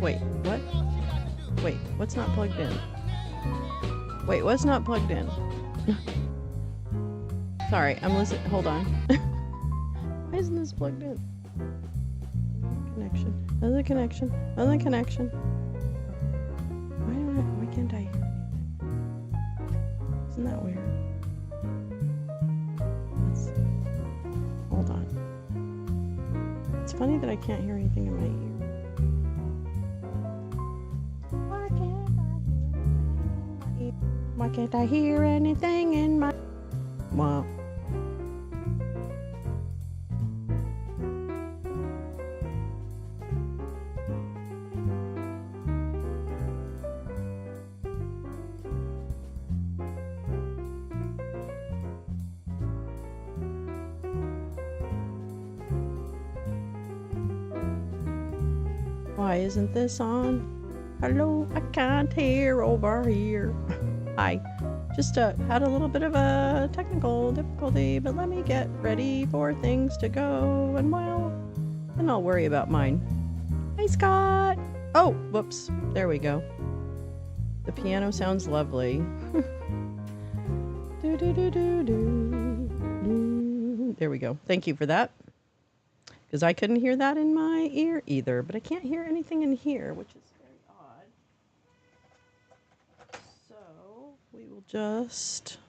Wait, what? Wait, what's not plugged in? Wait, what's not plugged in? Sorry, I'm listening. Hold on. Why isn't this plugged in? Connection. Another connection. Another connection. Why can't I hear anything? Isn't that weird? Let's see. Hold on. It's funny that I can't hear anything in my ear. Why can't I hear anything in my... Wow. Why isn't this on? Hello, I can't hear over here. Hi. Just had a little bit of a technical difficulty, but let me get ready for things to go, and well, then I'll worry about mine. Hi, Scott! Oh, whoops. There we go. The piano sounds lovely. There we go. Thank you for that. Because I couldn't hear that in my ear either, but I can't hear anything in here, which is very odd. So we will just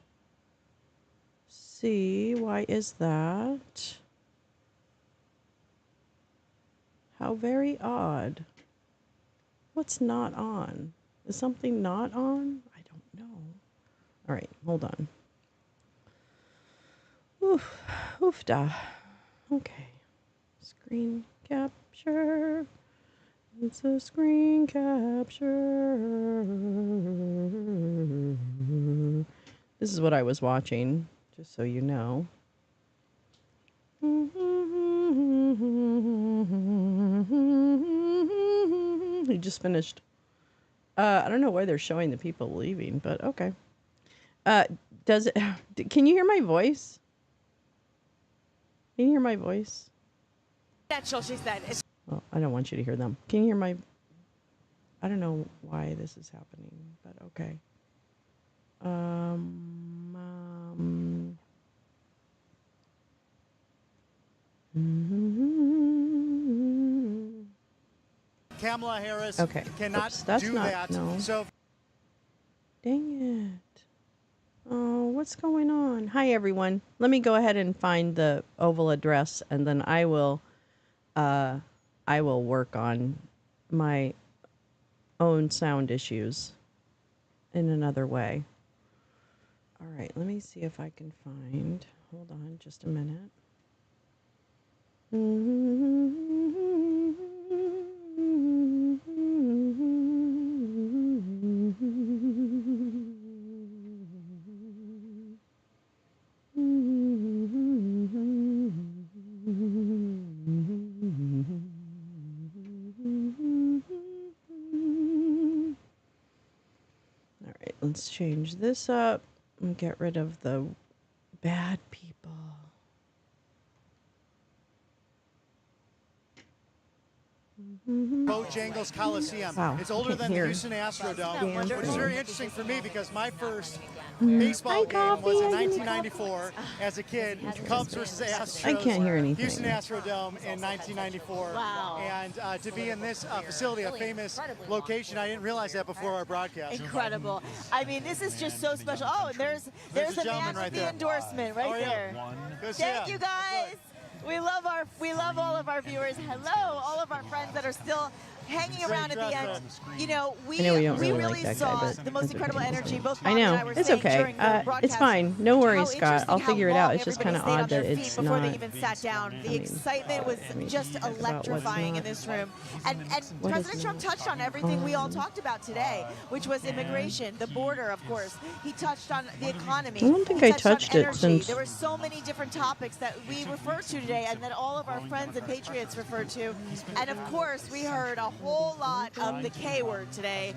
see. Why is that? How very odd. What's not on? Is something not on? I don't know. All right, hold on. Oof, oofda. Okay. Screen capture. It's a screen capture. This is what I was watching, just so you know. He just finished. I don't know why they're showing the people leaving, but okay. Does it? Can you hear my voice? Can you hear my voice? Natural, she said. Oh, I don't want you to hear them. Can you hear my... I don't know why this is happening, but okay. Kamala Harris okay. cannot That's do not, that. No. So, dang it. Oh, what's going on? Hi, everyone. Let me go ahead and find the oval address, and then I will work on my own sound issues in another way. All right, let me see if I can find. Hold on just a minute. All right, let's change this up and get rid of the bad people. Bojangles Coliseum. Wow, It's older than the hear. Houston Astrodome, Damn which is thing. very interesting for me because my first baseball game was in 1994 as a kid. Cubs versus Astros. I can't hear anything. Houston Astrodome in 1994. Wow. And to be in this facility, a famous location, I didn't realize that before our broadcast. Incredible. I mean, this is just so special. Oh, there's There's a a gentleman man right with the there. endorsement right Oh, yeah. there. Good to see Thank ya. you guys. We love all of our viewers. Hello, all of our friends that are still hanging around at the end. You know, we I know we don't really really like that saw guy, but the most it's incredible okay. energy. Both I Mom and I know. were It's saying okay. during the It's broadcast fine. No worries, how Scott. interesting I'll how figure it long out. It's just kind of everybody odd stayed on that their it's feet before not... they even sat down. The mean, excitement was just think about what's electrifying in not. this room. And What President is Trump not touched on everything we all talked about today, which was immigration, the border, of course. He touched on the economy. I don't think He I touched on touched it energy. since... There were so many different topics that we referred to today today, and that all of our friends and patriots referred to. And of course, we heard a whole lot of the K word today,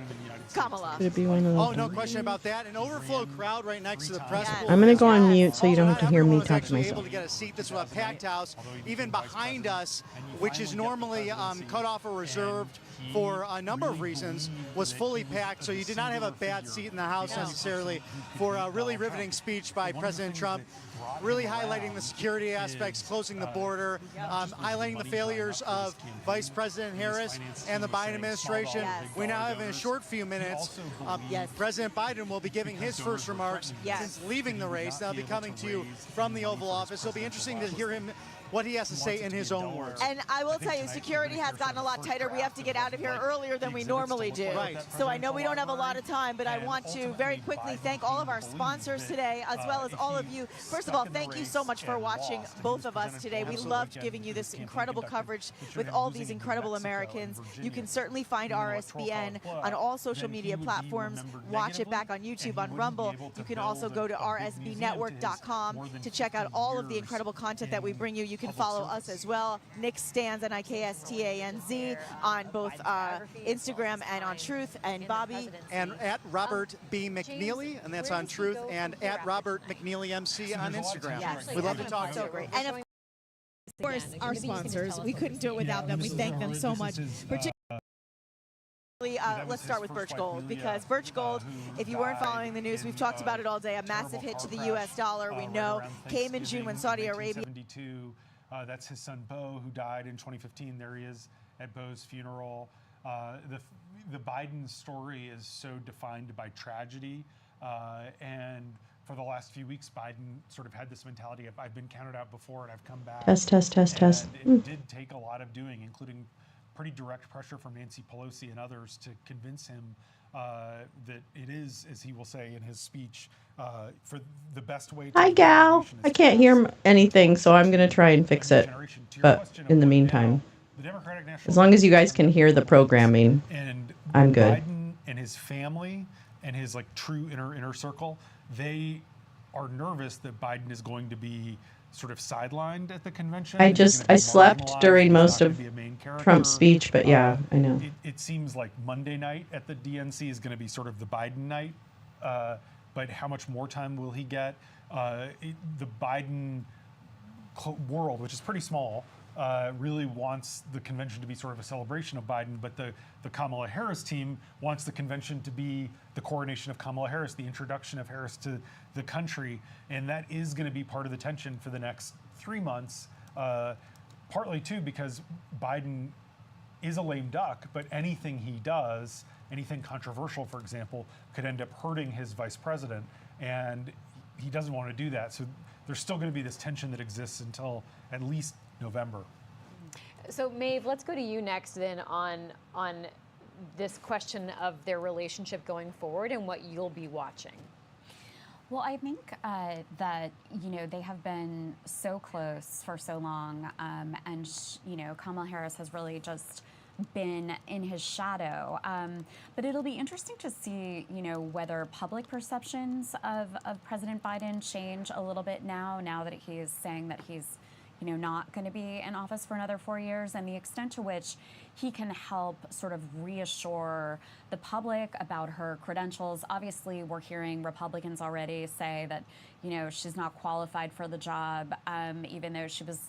Kamala. Could it be one of those? Oh, no question about that. An overflow crowd right next to the press pool. I'm going to go on mute so you don't Also, have to hear me everyone was talk to actually myself. able to get a seat. This was a packed house. Even behind us, which is normally cut off or reserved for a number of reasons, was fully packed. So you did not have a bad seat in the house necessarily for a really riveting speech by President Trump, really highlighting the security aspects, closing the border, highlighting the failures of Vice President Harris and the Biden administration. We now have in a short few minutes, President Biden will be giving his first remarks since leaving the race. They'll be coming to you from the Oval Office. It'll be interesting to hear him what he has to say in his own words. And I will tell you, security has gotten a lot tighter. We have to get out of here earlier than we normally do. Right. So I know we don't have a lot of time, but I want to very quickly thank all of our sponsors today, as well as all of you. First of all, thank you so much for watching both of us today. We loved giving you this incredible coverage with all these incredible Americans. You can certainly find RSBN on all social media platforms. Watch it back on YouTube, on Rumble. You can also go to rsbnetwork.com to check out all of the incredible content that we bring you. You can follow us as well, Nick Stanz, Nikstanz, on both Instagram and on Truth, and Bobby. And at Robert B. McNeely, and that's on Truth, and at Robert McNeely MC on Instagram. We'd love to talk to you. Great. And of course, our sponsors. We couldn't do it without them. We thank them so much. Let's start with Birch Gold, because Birch Gold, if you weren't following the news, we've talked about it all day, a massive hit to the U.S. dollar, we know, came in June when Saudi Arabia. That's his son Beau, who died in 2015. There he is at Beau's funeral. The Biden story is so defined by tragedy, and for the last few weeks, Biden sort of had this mentality of, I've been counted out before and I've come back. Test. It did take a lot of doing, including pretty direct pressure from Nancy Pelosi and others to convince him that it is, as he will say in his speech, for the best way to— Hi, gal. I can't hear anything, so I'm going to try and fix it. But in the meantime, as long as you guys can hear the programming, I'm good. Biden and his family and his true inner circle, they are nervous that Biden is going to be sort of sidelined at the convention. I slept during most of Trump's speech, but yeah, I know. It seems like Monday night at the DNC is going to be sort of the Biden night, but how much more time will he get? The Biden world, which is pretty small, really wants the convention to be sort of a celebration of Biden, but the Kamala Harris team wants the convention to be the coronation of Kamala Harris, the introduction of Harris to the country, and that is going to be part of the tension for the next 3 months, partly too because Biden is a lame duck, but anything he does, anything controversial, for example, could end up hurting his vice president, and he doesn't want to do that. So there's still going to be this tension that exists until at least November. So Maeve, let's go to you next then on this question of their relationship going forward and what you'll be watching. Well, I think that, they have been so close for so long, and, Kamala Harris has really just been in his shadow. But it'll be interesting to see, whether public perceptions of President Biden change a little bit now that he is saying that he's not going to be in office for another 4 years, and the extent to which he can help sort of reassure the public about her credentials. Obviously, we're hearing Republicans already say that, she's not qualified for the job, even though she was,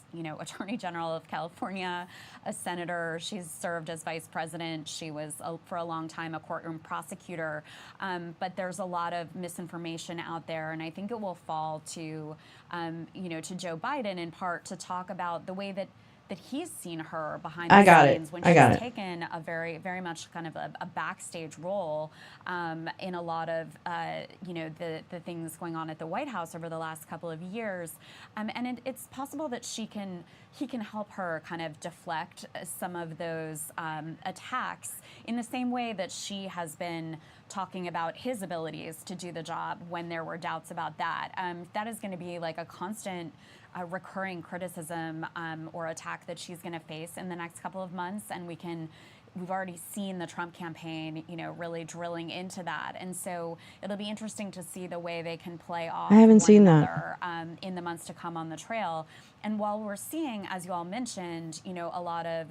Attorney General of California, a senator. She's served as vice president. She was, for a long time, a courtroom prosecutor. But there's a lot of misinformation out there, and I think it will fall to, to Joe Biden in part to talk about the way that he's seen her behind the scenes when she's taken a very, very much kind of a backstage role in a lot of, the things going on at the White House over the last couple of years. And it's possible that he can help her kind of deflect some of those attacks in the same way that she has been talking about his abilities to do the job when there were doubts about that. That is going to be like a constant recurring criticism or attack that she's going to face in the next couple of months, and we can we've already seen the Trump campaign, really drilling into that. And so it'll be interesting to see the way they can play off I haven't one seen another in the months to come on the trail. And while we're seeing, as you all mentioned, a lot of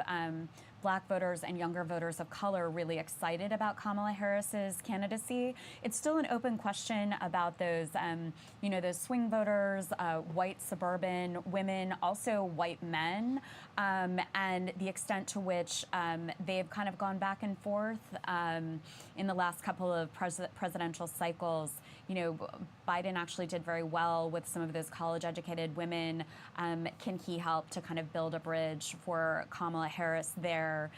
Black voters and younger voters of color really excited about Kamala Harris's candidacy, it's still an open question about those, those swing voters, white suburban women, also white men, and the extent to which they've kind of gone back and forth in the last couple of presidential cycles. Biden actually did very well with some of those college-educated women. Can he help to kind of build a bridge for Kamala Harris there?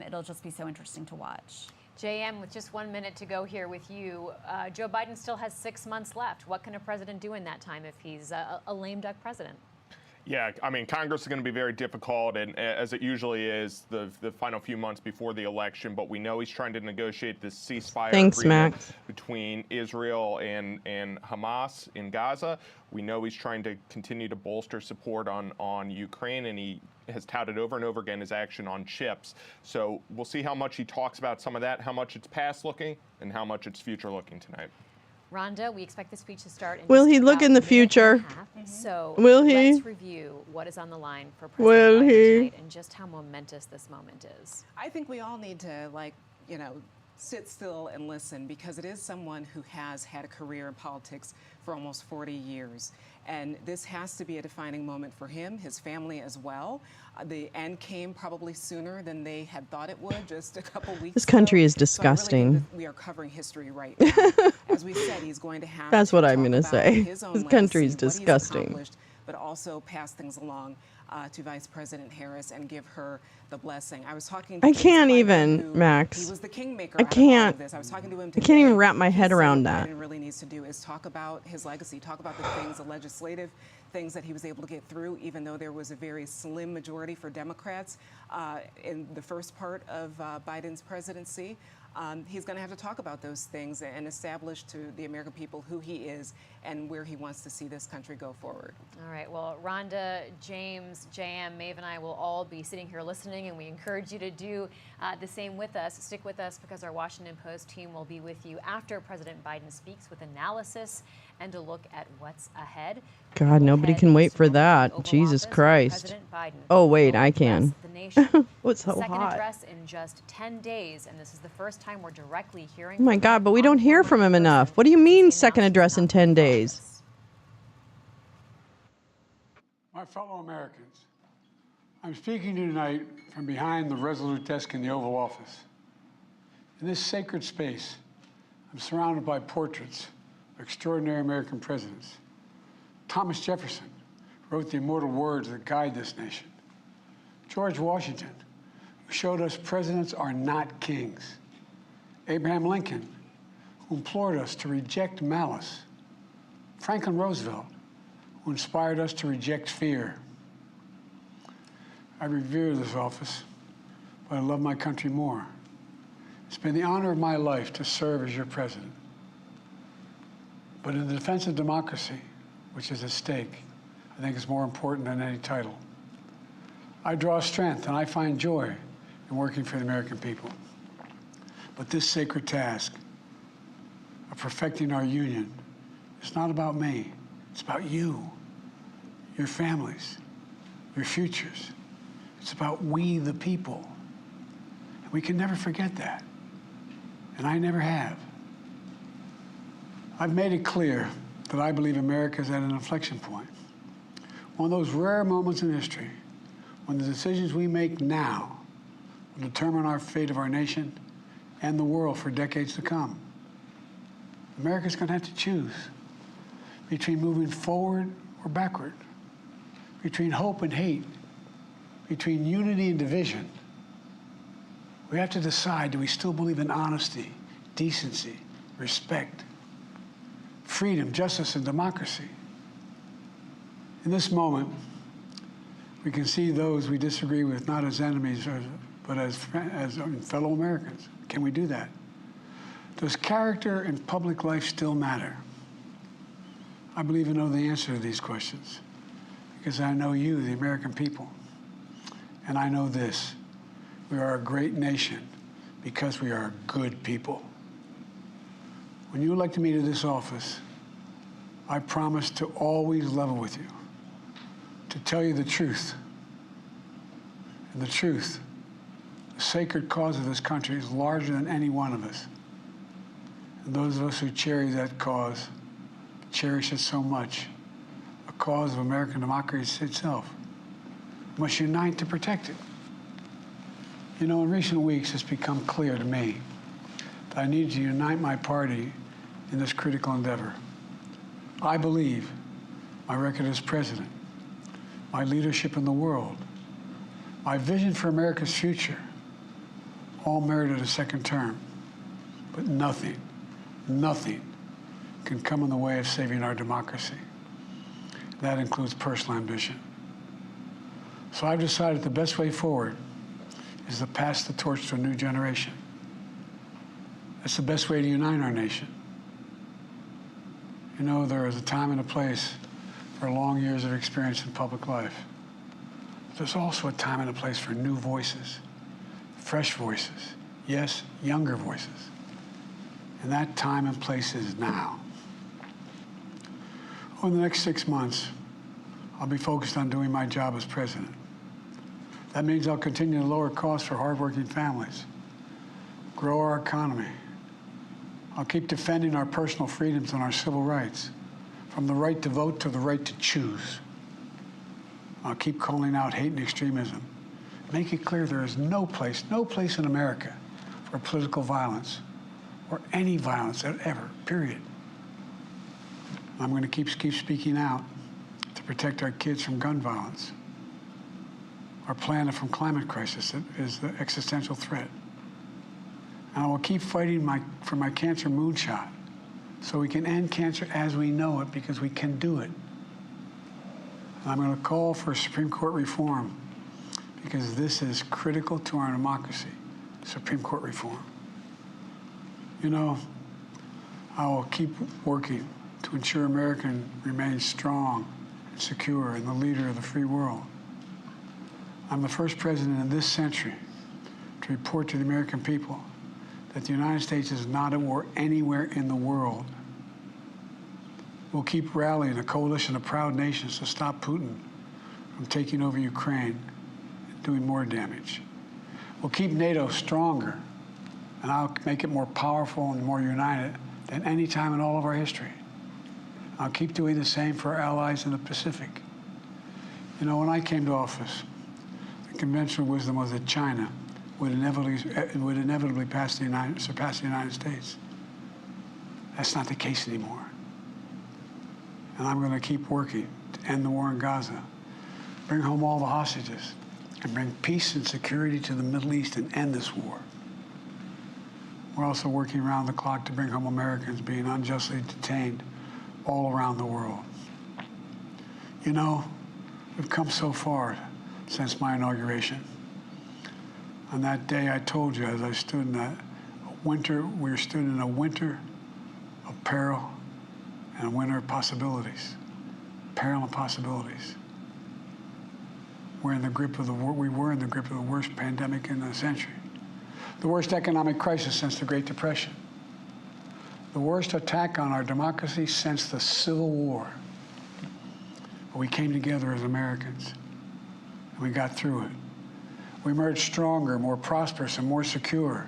It'll just be so interesting to watch. JM, with just 1 minute to go here with you, Joe Biden still has 6 months left. What can a president do in that time if he's a lame duck president? Yeah, I mean, Congress is going to be very difficult, and as it usually is, the final few months before the election. But we know he's trying to negotiate this ceasefire agreement Max. between Israel and Hamas in Gaza. We know he's trying to continue to bolster support on Ukraine, and he has touted over and over again his action on chips. So we'll see how much he talks about some of that, how much it's past looking, and how much it's future looking tonight. Rhonda, we expect the speech to start in Will just he look about in the a minute and a future? half. So Will he? let's review what is on the line for Will President Biden he? tonight and just how momentous this moment is. I think we all need to, sit still and listen, because it is someone who has had a career in politics for almost 40 years. And this has to be a defining moment for him, his family as well. The end came probably sooner than they had thought it would, just a couple weeks This country ago. is disgusting. So I really think that we are covering history right now. As we said, he's going to have That's to what I'm talk gonna about say. his own This legacy, country is what he's disgusting. accomplished, but also pass things along to Vice President Harris and give her the blessing. I was talking to I James can't Clyburn, even, who- Max. He was the kingmaker I out of all can't. of this. I was talking to him I today. can't even wrap my He head said around what that. Biden really needs to do is talk about his legacy, talk about the things, the legislative things that he was able to get through, even though there was a very slim majority for Democrats in the first part of Biden's presidency. He's going to have to talk about those things and establish to the American people who he is and where he wants to see this country go forward. All right, well, Rhonda, James, JM, Maeve, and I will all be sitting here listening, and we encourage you to do the same with us. Stick with us, because our Washington Post team will be with you after President Biden speaks with analysis and a look at what's ahead. God, nobody can wait for that. Oval Jesus Office, Christ. President Biden Oh, wait, will I address can. the nation. What's so Second hot? address in just 10 days, and this is the first time we're directly hearing Oh my from God, him but we on don't hear camera from in him person enough. What do you since mean he second announced address his in 10 nomination days? process. My fellow Americans, I'm speaking to you tonight from behind the resolute desk in the Oval Office. In this sacred space, I'm surrounded by portraits of extraordinary American presidents. Thomas Jefferson wrote the immortal words that guide this nation. George Washington, who showed us presidents are not kings. Abraham Lincoln, who implored us to reject malice. Franklin Roosevelt, who inspired us to reject fear. I revere this office, but I love my country more. It's been the honor of my life to serve as your president. But in the defense of democracy, which is at stake, I think is more important than any title. I draw strength and I find joy in working for the American people. But this sacred task of perfecting our union is not about me. It's about you, your families, your futures. It's about we, the people. And we can never forget that. And I never have. I've made it clear that I believe America is at an inflection point. One of those rare moments in history when the decisions we make now will determine our fate of our nation and the world for decades to come. America's going to have to choose between moving forward or backward, between hope and hate, between unity and division. We have to decide, do we still believe in honesty, decency, respect, freedom, justice, and democracy? In this moment, we can see those we disagree with not as enemies, but as fellow Americans. Can we do that? Does character in public life still matter? I believe I know the answer to these questions because I know you, the American people. And I know this: We are a great nation because we are good people. When you elected me to this office, I promised to always level with you, to tell you the truth. And the truth, the sacred cause of this country, is larger than any one of us. And those of us who cherish that cause, cherish it so much, a cause of American democracy itself, must unite to protect it. You know, in recent weeks, it's become clear to me that I need to unite my party in this critical endeavor. I believe my record as president, my leadership in the world, my vision for America's future, all merited a second term. But nothing can come in the way of saving our democracy. That includes personal ambition. So I've decided the best way forward is to pass the torch to a new generation. That's the best way to unite our nation. You know, there is a time and a place for long years of experience in public life. There's also a time and a place for new voices, fresh voices, yes, younger voices. And that time and place is now. Over the next 6 months, I'll be focused on doing my job as president. That means I'll continue to lower costs for hardworking families, grow our economy. I'll keep defending our personal freedoms and our civil rights, from the right to vote to the right to choose. I'll keep calling out hate and extremism. Make it clear there is no place in America for political violence or any violence ever, period. I'm going to keep speaking out to protect our kids from gun violence, our planet from climate crisis that is the existential threat. And I will keep fighting for my cancer moonshot so we can end cancer as we know it, because we can do it. And I'm going to call for Supreme Court reform because this is critical to our democracy, Supreme Court reform. You know, I will keep working to ensure America remains strong and secure and the leader of the free world. I'm the first president in this century to report to the American people that the United States is not at war anywhere in the world. We'll keep rallying a coalition of proud nations to stop Putin from taking over Ukraine and doing more damage. We'll keep NATO stronger, and I'll make it more powerful and more united than any time in all of our history. I'll keep doing the same for our allies in the Pacific. You know, when I came to office, the conventional wisdom was that China would inevitably surpass the United States. That's not the case anymore. And I'm going to keep working to end the war in Gaza, bring home all the hostages, and bring peace and security to the Middle East and end this war. We're also working around the clock to bring home Americans being unjustly detained all around the world. You know, we've come so far since my inauguration. On that day, I told you, as I stood in that winter, we stood in a winter of peril and a winter of possibilities. Peril and possibilities. We were in the grip of the worst pandemic in a century. The worst economic crisis since the Great Depression. The worst attack on our democracy since the Civil War. But we came together as Americans, and we got through it. We emerged stronger, more prosperous, and more secure.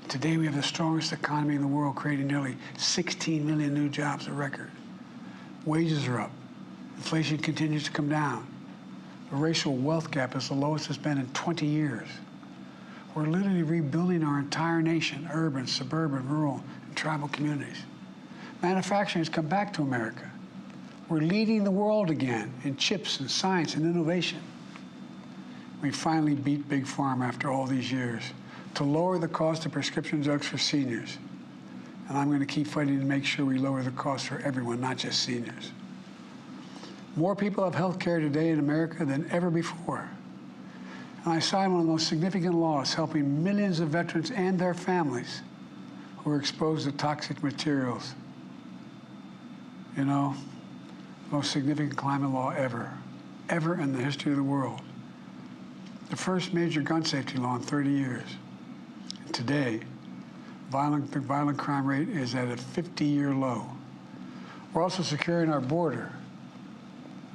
Today, we have the strongest economy in the world, creating nearly 16 million new jobs, a record. Wages are up. Inflation continues to come down. The racial wealth gap is the lowest it's been in 20 years. We're literally rebuilding our entire nation, urban, suburban, rural, and tribal communities. Manufacturing has come back to America. We're leading the world again in chips and science and innovation. We finally beat Big Pharma after all these years to lower the cost of prescription drugs for seniors. And I'm going to keep fighting to make sure we lower the cost for everyone, not just seniors. More people have health care today in America than ever before. And I signed one of the most significant laws helping millions of veterans and their families who are exposed to toxic materials. You know, the most significant climate law ever in the history of the world. the first major gun safety law in 30 years. And today, the violent crime rate is at a 50-year low. We're also securing our border.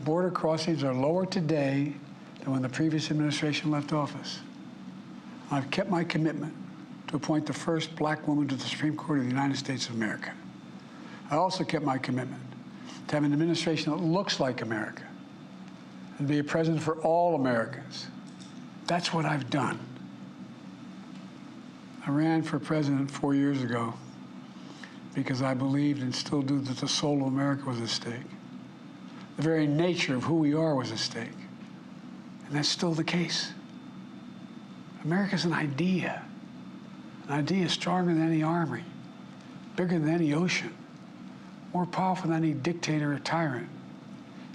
Border crossings are lower today than when the previous administration left office. I've kept my commitment to appoint the first black woman to the Supreme Court of the United States of America. I also kept my commitment to have an administration that looks like America and be a president for all Americans. That's what I've done. I ran for president 4 years ago because I believed and still do that the soul of America was at stake. The very nature of who we are was at stake. And that's still the case. America's an idea. An idea stronger than any army, bigger than any ocean, more powerful than any dictator or tyrant.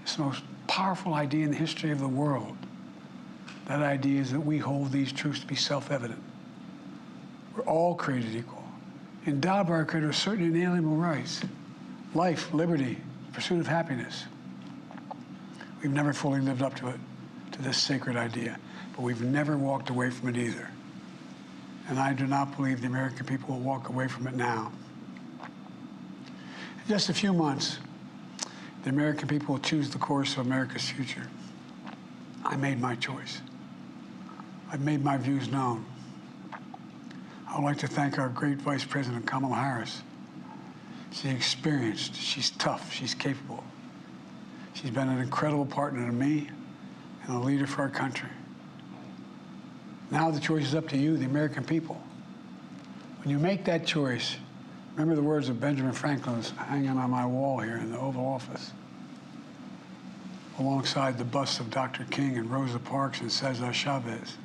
It's the most powerful idea in the history of the world. That idea is that we hold these truths to be self-evident. We're all created equal, endowed by our Creator with certain inalienable rights: life, liberty, pursuit of happiness. We've never fully lived up to it, to this sacred idea, but we've never walked away from it either. And I do not believe the American people will walk away from it now. In just a few months, the American people will choose the course of America's future. I made my choice. I've made my views known. I would like to thank our great Vice President, Kamala Harris. She's experienced, she's tough, she's capable. She's been an incredible partner to me and a leader for our country. Now the choice is up to you, the American people. When you make that choice, remember the words of Benjamin Franklin hanging on my wall here in the Oval Office, alongside the busts of Dr. King and Rosa Parks and Cesar Chavez.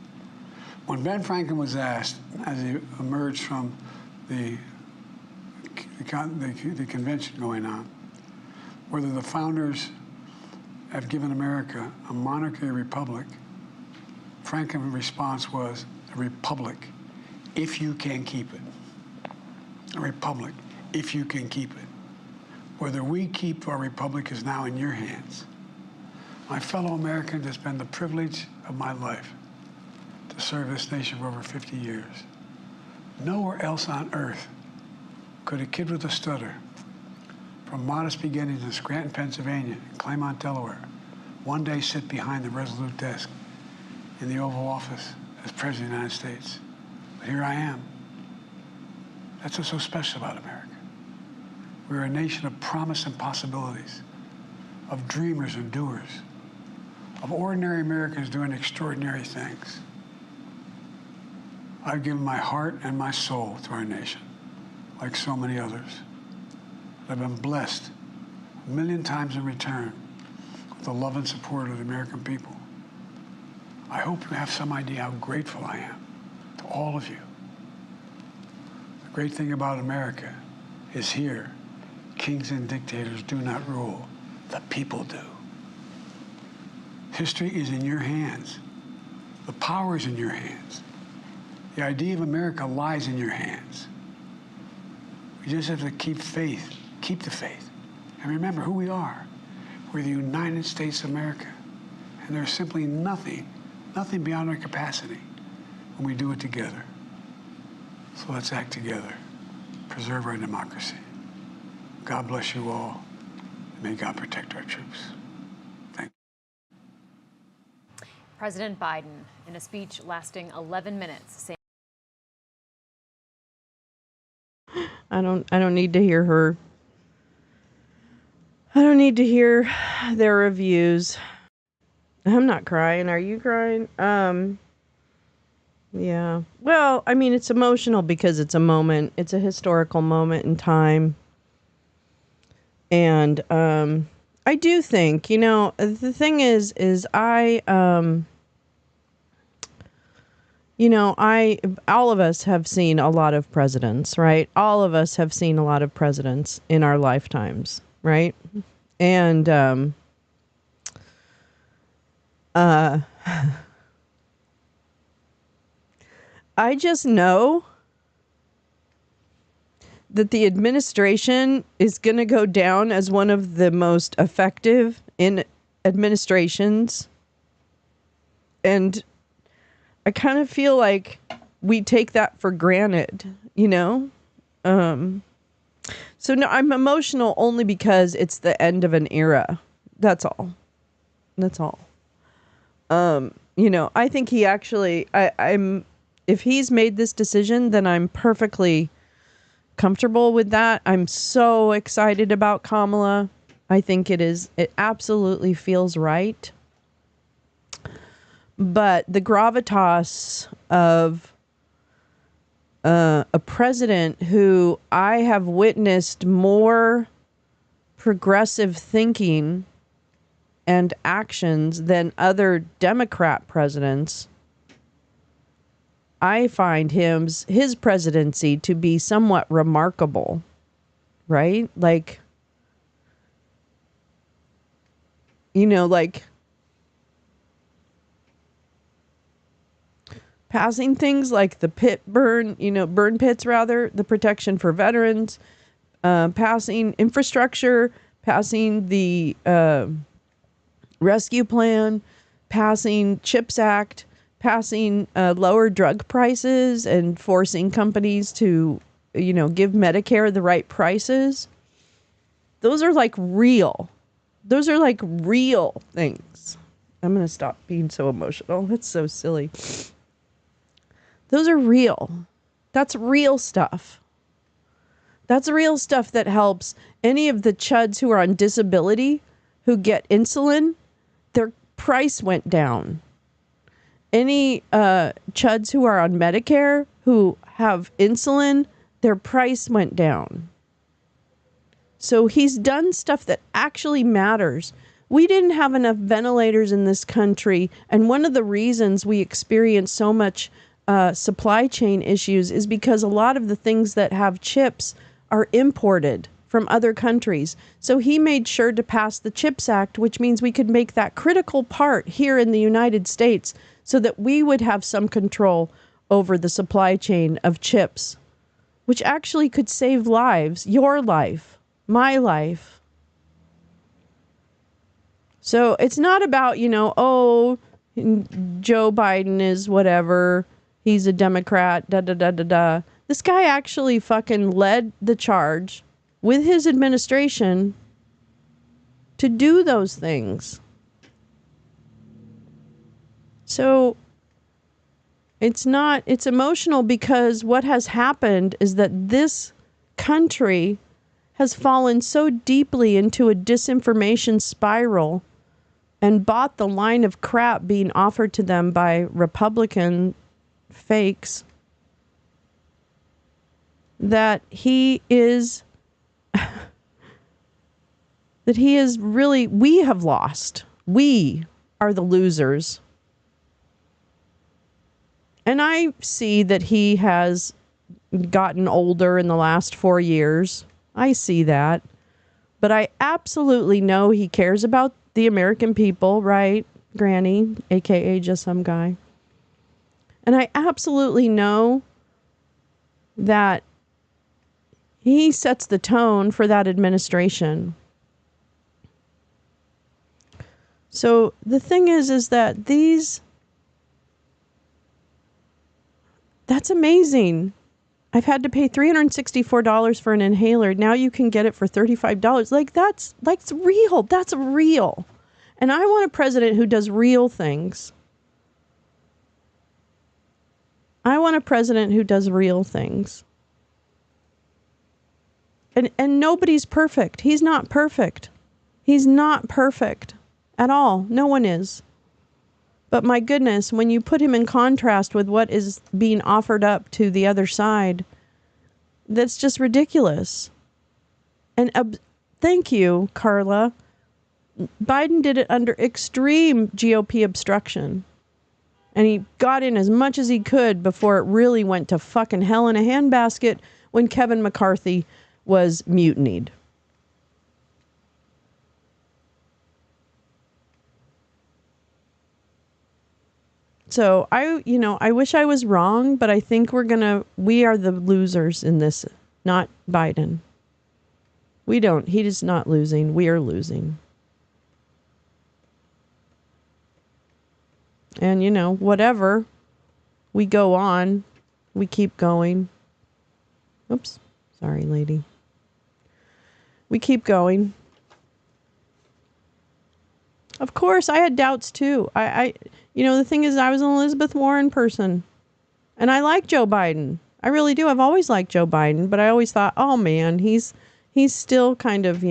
When Ben Franklin was asked, as he emerged from the convention going on, whether the founders have given America a monarchy or republic, Franklin's response was, a republic, if you can keep it. A republic, if you can keep it. Whether we keep our republic is now in your hands. My fellow Americans, it's been the privilege of my life to serve this nation for over 50 years. Nowhere else on earth could a kid with a stutter from modest beginnings in Scranton, Pennsylvania, and Claymont, Delaware, one day sit behind the resolute desk in the Oval Office as President of the United States. But here I am. That's what's so special about America. We're a nation of promise and possibilities, of dreamers and doers, of ordinary Americans doing extraordinary things. I've given my heart and my soul to our nation, like so many others. I've been blessed a million times in return with the love and support of the American people. I hope you have some idea how grateful I am to all of you. The great thing about America is here, kings and dictators do not rule, the people do. History is in your hands. The power is in your hands. The idea of America lies in your hands. We just have to keep faith, keep the faith, and remember who we are. We're the United States of America, and there's simply nothing beyond our capacity when we do it together. So let's act together, preserve our democracy. God bless you all, and may God protect our troops. Thank you. President Biden, in a speech lasting 11 minutes, saying, I don't need to hear her. I don't need to hear their reviews. I'm not crying. Are you crying? Yeah. Well, I mean, it's emotional because it's a moment. It's a historical moment in time. And I do think, the thing is I all of us have seen a lot of presidents, right? All of us have seen a lot of presidents in our lifetimes, right? And I just know that the administration is going to go down as one of the most effective in administrations. And I kind of feel like we take that for granted, you know? So no, I'm emotional only because it's the end of an era. That's all. That's all. You know, I think he actually, if he's made this decision, then I'm perfectly comfortable with that. I'm so excited about Kamala. I think it absolutely feels right. But the gravitas of a president who I have witnessed more progressive thinking and actions than other Democrat presidents, I find his presidency to be somewhat remarkable, right? Like, you know, like passing things like the burn pits rather, the protection for veterans, passing infrastructure, passing the rescue plan, passing CHIPS Act, passing lower drug prices and forcing companies to, you know, give Medicare the right prices. Those are like real. Those are like real things. I'm going to stop being so emotional. That's so silly. Those are real. That's real stuff. That's real stuff that helps any of the chuds who are on disability who get insulin, their price went down. Any chuds who are on Medicare who have insulin, their price went down. So he's done stuff that actually matters. We didn't have enough ventilators in this country, and one of the reasons we experience so much supply chain issues is because a lot of the things that have chips are imported from other countries. So he made sure to pass the CHIPS Act, which means we could make that critical part here in the United States so that we would have some control over the supply chain of chips, which actually could save lives, your life, my life. So it's not about, you know, oh, Joe Biden is whatever. He's a Democrat, da-da-da-da-da. This guy actually fucking led the charge with his administration to do those things. So it's emotional because what has happened is that this country has fallen so deeply into a disinformation spiral and bought the line of crap being offered to them by Republican fakes that he is really, we have lost. We are the losers. And I see that he has gotten older in the last 4 years. I see that. But I absolutely know he cares about the American people, right, Granny, aka just some guy. And I absolutely know that he sets the tone for that administration. So the thing is that that's amazing. I've had to pay $364 for an inhaler. Now you can get it for $35. Like that's real. That's real. And I want a president who does real things. I want a president who does real things. And nobody's perfect. He's not perfect. He's not perfect at all. No one is. But my goodness, when you put him in contrast with what is being offered up to the other side, that's just ridiculous. And thank you, Carla. Biden did it under extreme GOP obstruction. And he got in as much as he could before it really went to fucking hell in a handbasket when Kevin McCarthy was mutinied. So I wish I was wrong, but I think we are the losers in this, not Biden. He is not losing. We are losing. And whatever. we go on. We keep going. Oops. Sorry, lady. We keep going. Of course, I had doubts too. The thing is, I was an Elizabeth Warren person. And I like Joe Biden. I really do. I've always liked Joe Biden, but I always thought, oh man, he's still kind of,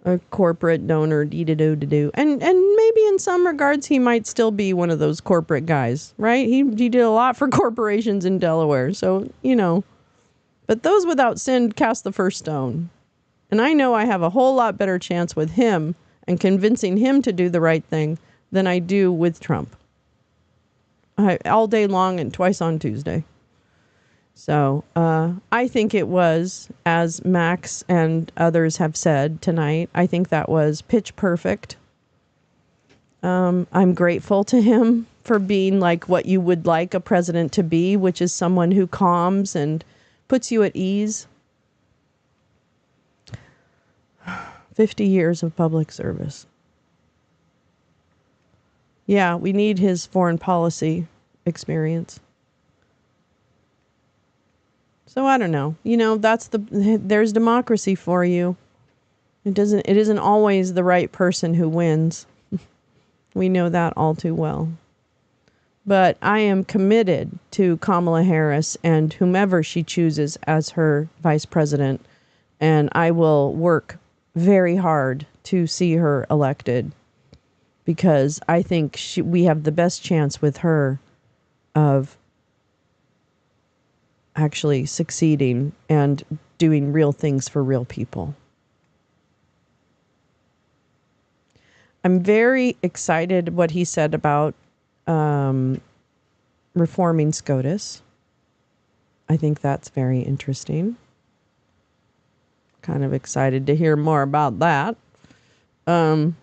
a corporate donor, dee-da-do-da-do. And maybe in some regards he might still be one of those corporate guys, right? He did a lot for corporations in Delaware. So, but those without sin cast the first stone. And I know I have a whole lot better chance with him and convincing him to do the right thing than I do with Trump. All day long and twice on Tuesday. So I think it was, as Max and others have said tonight, I think that was pitch perfect. I'm grateful to him for being like what you would like a president to be, which is someone who calms and puts you at ease. 50 years of public service. Yeah, we need his foreign policy experience. So I don't know. There's democracy for you. It isn't always the right person who wins. We know that all too well. But I am committed to Kamala Harris and whomever she chooses as her vice president, and I will work very hard to see her elected, because I think we have the best chance with her of actually succeeding and doing real things for real people. I'm very excited what he said about reforming SCOTUS. I think that's very interesting. Kind of excited to hear more about that. And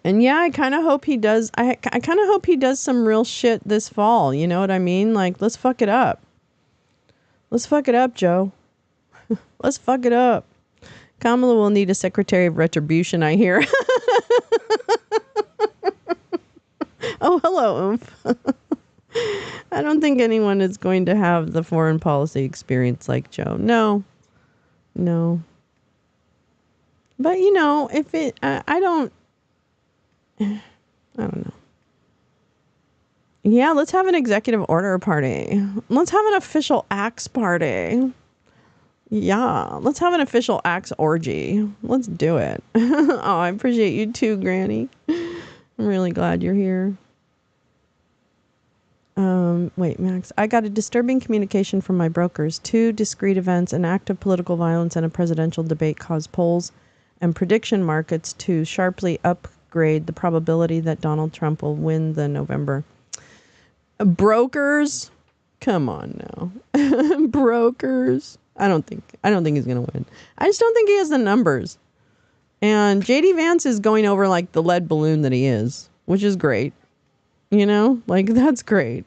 yeah, I kind of hope he does. I kind of hope he does some real shit this fall. You know what I mean? Like, let's fuck it up. Let's fuck it up, Joe. Let's fuck it up. Kamala will need a secretary of retribution, I hear. Oh, hello, Oomph. I don't think anyone is going to have the foreign policy experience like Joe. No. But, if it, I don't know. Yeah, let's have an executive order party. Let's have an official axe party. Yeah, let's have an official axe orgy. Let's do it. Oh, I appreciate you too, Granny. I'm really glad you're here. Wait, Max. I got a disturbing communication from my brokers. 2 discrete events, an act of political violence and a presidential debate, caused polls and prediction markets to sharply upgrade the probability that Donald Trump will win the November. Brokers? Come on now. Brokers? I don't think he's going to win. I just don't think he has the numbers. And JD Vance is going over like the lead balloon that he is, which is great. That's great.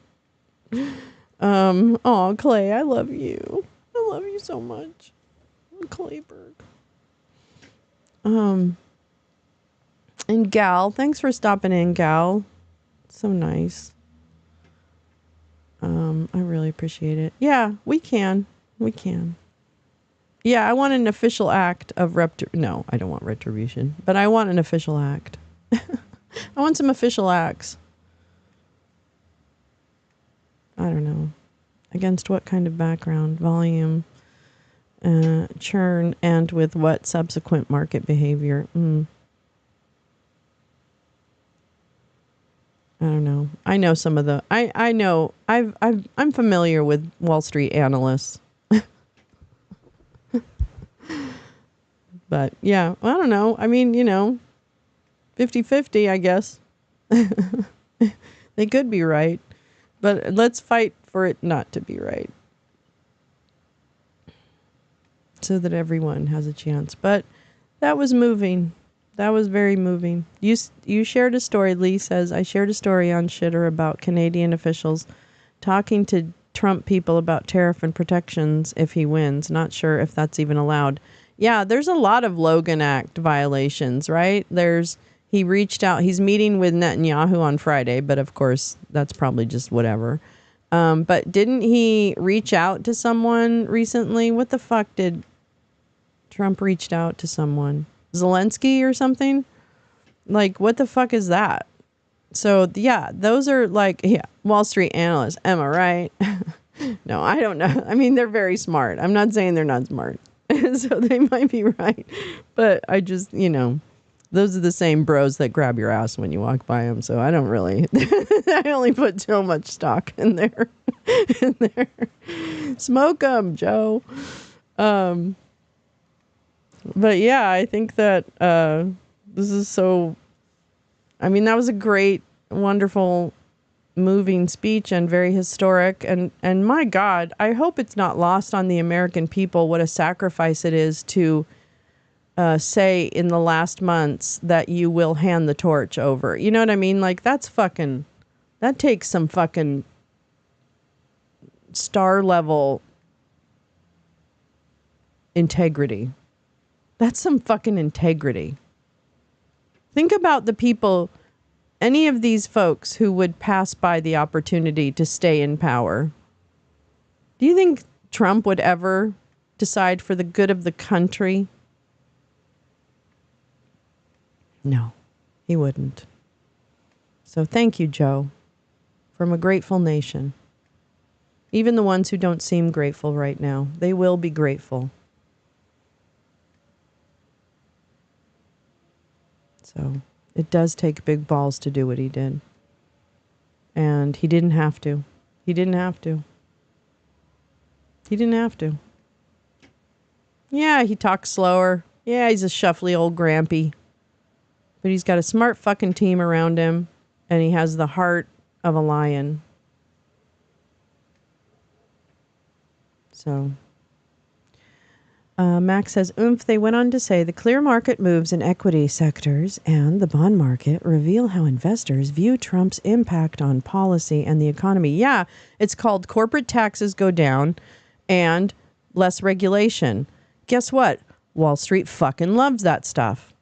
Oh, Clay, I love you. I love you so much. Clayberg. And Gal, thanks for stopping in, Gal. So nice. I really appreciate it. Yeah, we can. Yeah, I want an official act of no, I don't want retribution, but I want an official act. I want some official acts. I don't know. Against what kind of background, volume, churn, and with what subsequent market behavior? I don't know. I know some of the. I know. I'm familiar with Wall Street analysts. But yeah, I don't know. I mean, 50-50, I guess. They could be right, but let's fight for it not to be right, so that everyone has a chance. But that was moving. That was very moving. You shared a story, Lee says, I shared a story on Shitter about Canadian officials talking to Trump people about tariff and protections if he wins. Not sure if that's even allowed. Yeah, there's a lot of Logan Act violations, right? There's He reached out. He's meeting with Netanyahu on Friday, but of course, that's probably just whatever. But didn't he reach out to someone recently? What the fuck did Trump reached out to someone? Zelensky or something? Like, what the fuck is that? So, yeah, those are like, yeah, Wall Street analysts. Am I right? No, I don't know. I mean, they're very smart. I'm not saying they're not smart. So they might be right. But I just, those are the same bros that grab your ass when you walk by them. So I don't really, I only put so much stock in there. Smoke them, Joe. But yeah, I think that this is so, I mean, that was a great, wonderful, moving speech and very historic. And my God, I hope it's not lost on the American people what a sacrifice it is to say in the last months that you will hand the torch over. You know what I mean? Like, that takes some fucking star level integrity. That's some fucking integrity. Think about the people, any of these folks who would pass by the opportunity to stay in power. Do you think Trump would ever decide for the good of the country? No, he wouldn't. So thank you, Joe, from a grateful nation. Even the ones who don't seem grateful right now, they will be grateful. So it does take big balls to do what he did. And he didn't have to. He didn't have to. He didn't have to. Yeah, he talks slower. Yeah, he's a shuffly old grampy. But he's got a smart fucking team around him. And he has the heart of a lion. So, Max says, they went on to say the clear market moves in equity sectors and the bond market reveal how investors view Trump's impact on policy and the economy. Yeah, it's called corporate taxes go down and less regulation. Guess what? Wall Street fucking loves that stuff.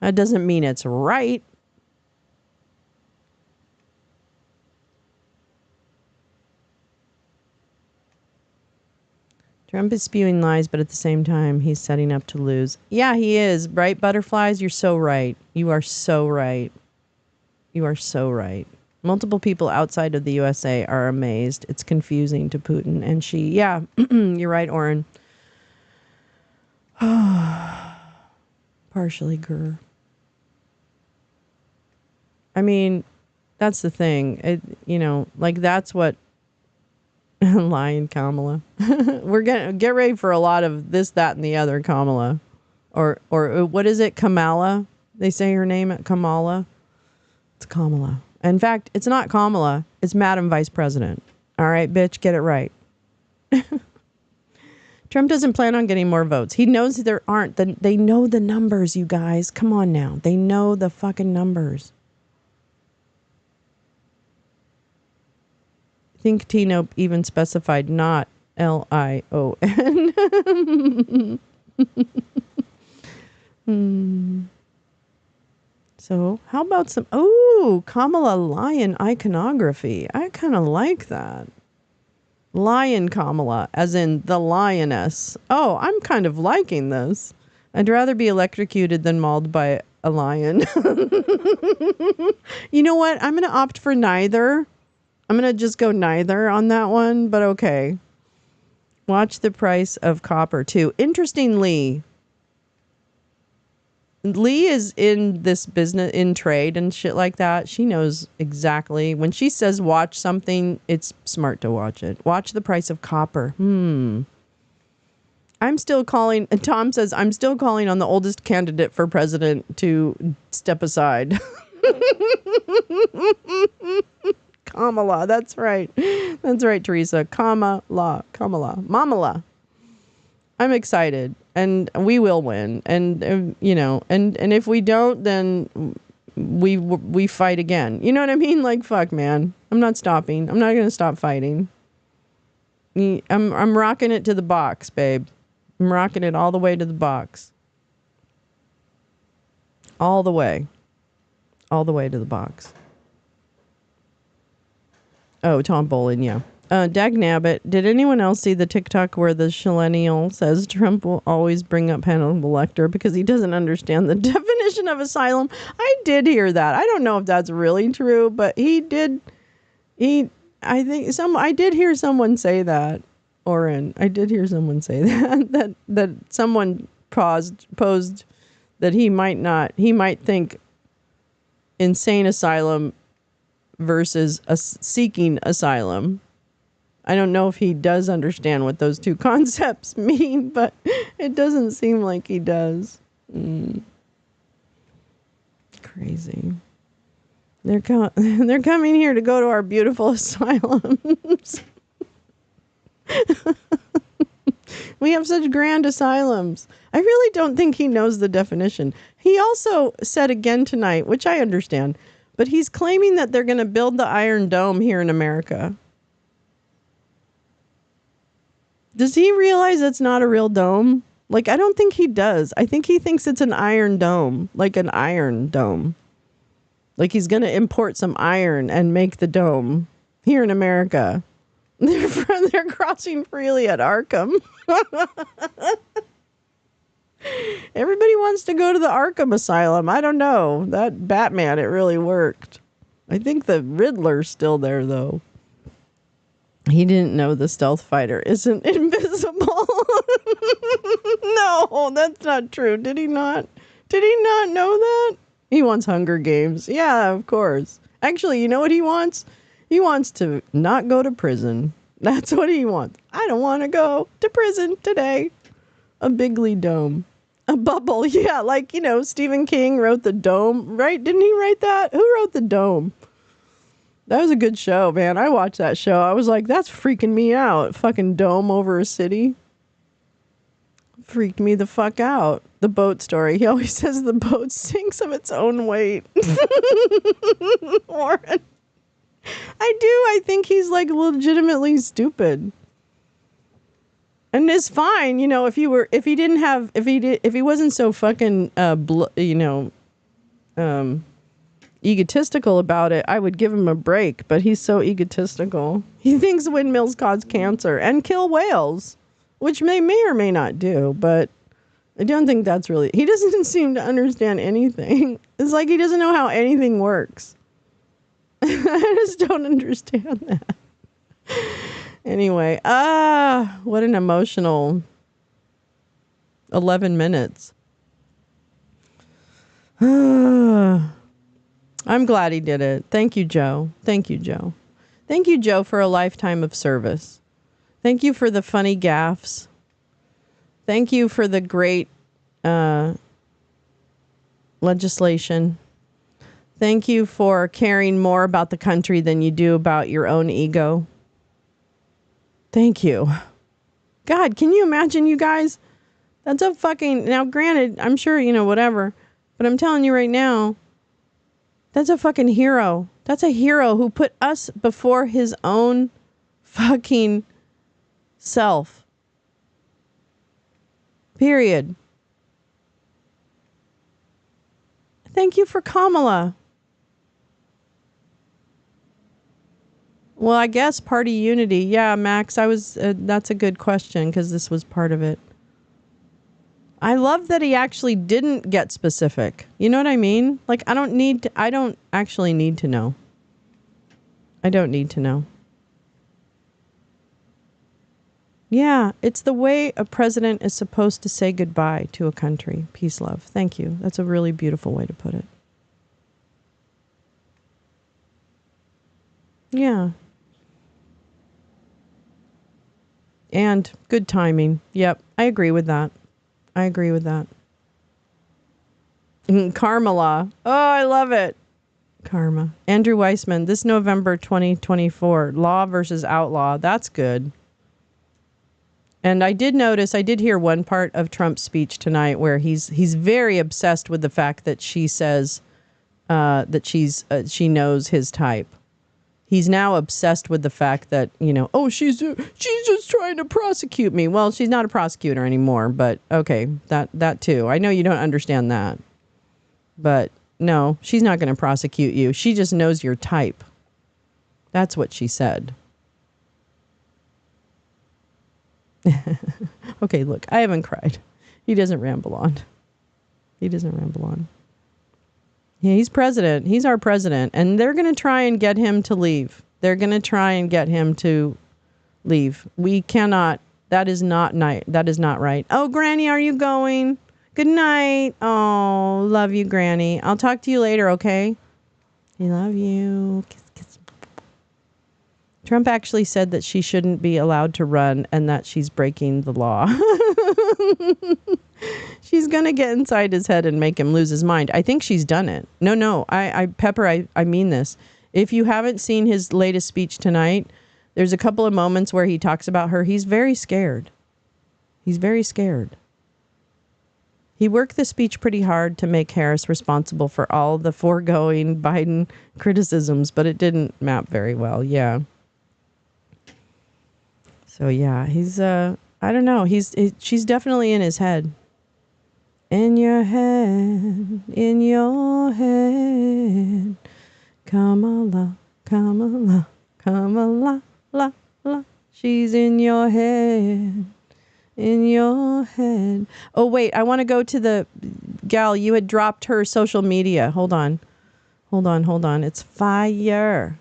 That doesn't mean it's right. Trump is spewing lies, but at the same time, he's setting up to lose. Yeah, he is. Right, butterflies? You're so right. You are so right. You are so right. Multiple people outside of the USA are amazed. It's confusing to Putin and Xi. Yeah, you're right, Oren. Partially grr. I mean, that's the thing. That's what Lion Kamala. We're gonna get ready for a lot of this, that, and the other Kamala, or what is it? Kamala. They say her name at Kamala. It's Kamala. In fact, it's not Kamala. It's Madam Vice President. All right, bitch, get it right. Trump doesn't plan on getting more votes. He knows there aren't. They know the numbers, you guys. Come on now. They know the fucking numbers. I think Tino even specified not Lion. So how about some, Kamala Lion iconography. I kind of like that. Lion Kamala, as in the lioness. Oh, I'm kind of liking this. I'd rather be electrocuted than mauled by a lion. You know what? I'm going to opt for neither. I'm going to just go neither on that one, but okay. Watch the price of copper, too. Interestingly, Lee is in this business, in trade and shit like that. She knows exactly. When she says watch something, it's smart to watch it. Watch the price of copper. I'm still calling, Tom says, I'm still calling on the oldest candidate for president to step aside. Kamala, that's right. That's right, Teresa. Kamala. Mamala. I'm excited. And we will win. And, and if we don't, then we fight again. You know what I mean? Like, fuck, man. I'm not stopping. I'm not going to stop fighting. I'm rocking it to the box, babe. I'm rocking it all the way to the box. All the way. All the way to the box. Oh, Tom Bolin, yeah. Dag Nabbit, did anyone else see the TikTok where the Shillennial says Trump will always bring up Hannibal Lecter because he doesn't understand the definition of asylum? I did hear that. I don't know if that's really true, but I did hear someone say that. I did hear someone say that someone posed that he might think insane asylum versus seeking asylum. I don't know if he does understand what those two concepts mean, but it doesn't seem like he does. Crazy. They're coming here to go to our beautiful asylums. We have such grand asylums. I really don't think he knows the definition. He also said again tonight, which I understand, but he's claiming that they're going to build the Iron Dome here in America. Does he realize it's not a real dome? Like, I don't think he does. I think he thinks it's an iron dome, like an iron dome. Like he's going to import some iron and make the dome here in America. They're crossing freely at Arkham. Everybody wants to go to the Arkham Asylum. I don't know. That Batman, it really worked. I think the Riddler's still there, though. He didn't know the stealth fighter isn't invisible. No, that's not true. Did he not? Did he not know that? He wants Hunger Games. Yeah, of course. Actually, you know what he wants? He wants to not go to prison. That's what he wants. I don't want to go to prison today. A bigly dome. A bubble. Yeah, like, Stephen King wrote The Dome, right? Didn't he write that? Who wrote The Dome? That was a good show, man. I watched that show. I was like, that's freaking me out. Fucking dome over a city. Freaked me the fuck out. The boat story. He always says the boat sinks of its own weight. Warren. I do. I think he's like legitimately stupid. And it's fine, if he wasn't so fucking, egotistical about it, I would give him a break, but he's so egotistical. He thinks windmills cause cancer and kill whales, which may or may not do, but I don't think that's really... He doesn't seem to understand anything. It's like he doesn't know how anything works. I just don't understand that. Anyway, what an emotional 11 minutes. I'm glad he did it. Thank you, Joe. Thank you, Joe. Thank you, Joe, for a lifetime of service. Thank you for the funny gaffes. Thank you for the great legislation. Thank you for caring more about the country than you do about your own ego. Thank you. God, can you imagine, you guys? That's a fucking... Now, granted, I'm sure, whatever. But I'm telling you right now, that's a fucking hero. That's a hero who put us before his own fucking self. Period. Thank you for Kamala. Well, I guess party unity. Yeah, Max, that's a good question because this was part of it. I love that he actually didn't get specific. You know what I mean? Like, I don't actually need to know. I don't need to know. Yeah, it's the way a president is supposed to say goodbye to a country. Peace, love. Thank you. That's a really beautiful way to put it. Yeah. And good timing. Yep, I agree with that. Karmala. Oh, I love it. Karma. Andrew Weissman, this November 2024, Law versus Outlaw. That's good. And I did hear one part of Trump's speech tonight where he's very obsessed with the fact that she says that she knows his type. He's now obsessed with the fact that, she's just trying to prosecute me. Well, she's not a prosecutor anymore, but okay, that too. I know you don't understand that. But no, she's not going to prosecute you. She just knows your type. That's what she said. Okay, look, I haven't cried. He doesn't ramble on. He doesn't ramble on. Yeah, he's president. He's our president. And they're going to try and get him to leave. They're going to try and get him to leave. We cannot. That is not That is not right. Oh, Granny, are you going? Good night. Oh, love you, Granny. I'll talk to you later, okay? I love you. Kiss, kiss. Trump actually said that she shouldn't be allowed to run and that she's breaking the law. She's going to get inside his head and make him lose his mind. I think she's done it. No, Pepper, I mean this. If you haven't seen his latest speech tonight, there's a couple of moments where he talks about her. He's very scared. He's very scared. He worked the speech pretty hard to make Harris responsible for all the foregoing Biden criticisms, but it didn't map very well. Yeah. So yeah, he's I don't know. She's definitely in his head. In your head, in your head. Kamala, Kamala, Kamala, la, la. She's in your head, in your head. Oh, wait, I want to go to the gal. You had dropped her social media. Hold on. It's fire.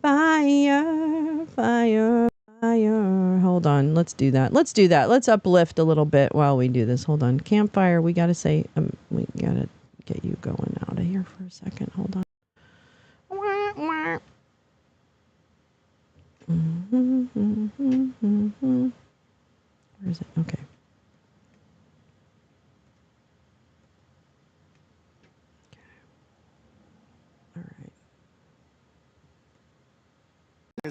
Fire, fire, fire. Hold on. Let's do that. Let's uplift a little bit while we do this. Hold on. Campfire. We got to say, we got to get you going out of here for a second. Hold on. Where is it? Okay. All right.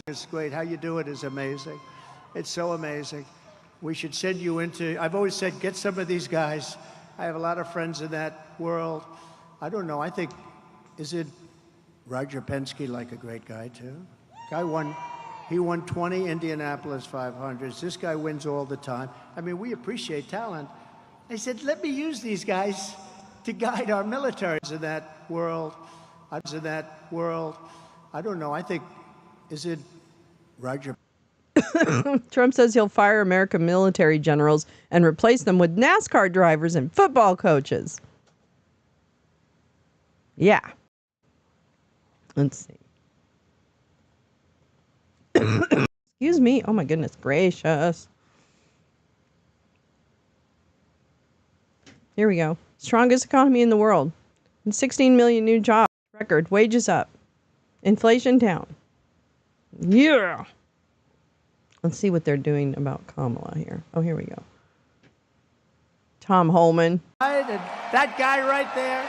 It's great. How you do it is amazing. It's so amazing. We should send you into, I've always said, get some of these guys. I have a lot of friends in that world. I don't know. I think, is it Roger Penske, like a great guy too? He won 20 Indianapolis 500s. This guy wins all the time. I mean, we appreciate talent. I said, let me use these guys to guide our militaries in that world. I don't know. I think, is it Roger? Trump says he'll fire American military generals and replace them with NASCAR drivers and football coaches. Yeah. Let's see. Excuse me. Oh my goodness gracious. Here we go. Strongest economy in the world. 16 million new jobs. Record. Wages up. Inflation down. Yeah. Let's see what they're doing about Kamala here. Oh, here we go. Tom Holman. That guy right there.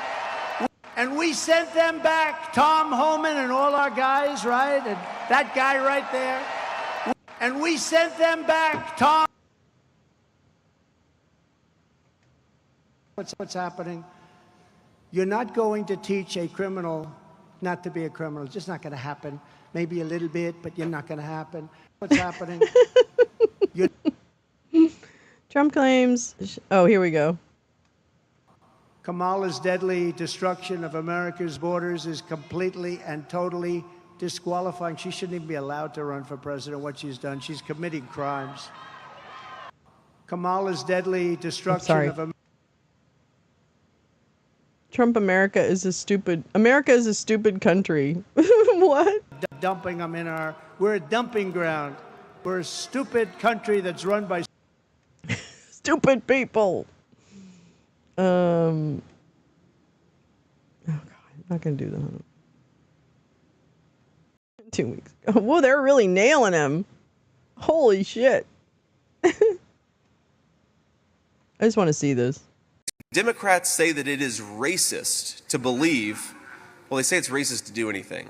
And we sent them back, Tom Holman and all our guys, right? And that guy right there. And we sent them back, Tom. What's happening? You're not going to teach a criminal not to be a criminal. It's just not going to happen. Maybe a little bit, but you're not going to happen. What's happening? Trump claims. Oh, here we go. Kamala's deadly destruction of America's borders is completely and totally disqualifying. She shouldn't even be allowed to run for president. What she's done, she's committing crimes. Kamala's deadly destruction of America. Trump America is a stupid country. What? Dumping them we're a dumping ground. We're a stupid country that's run by stupid people. Oh God, I'm not gonna do that. 2 weeks ago. Whoa, they're really nailing him. Holy shit. I just want to see this. Democrats say that it is racist to believe, well, they say it's racist to do anything.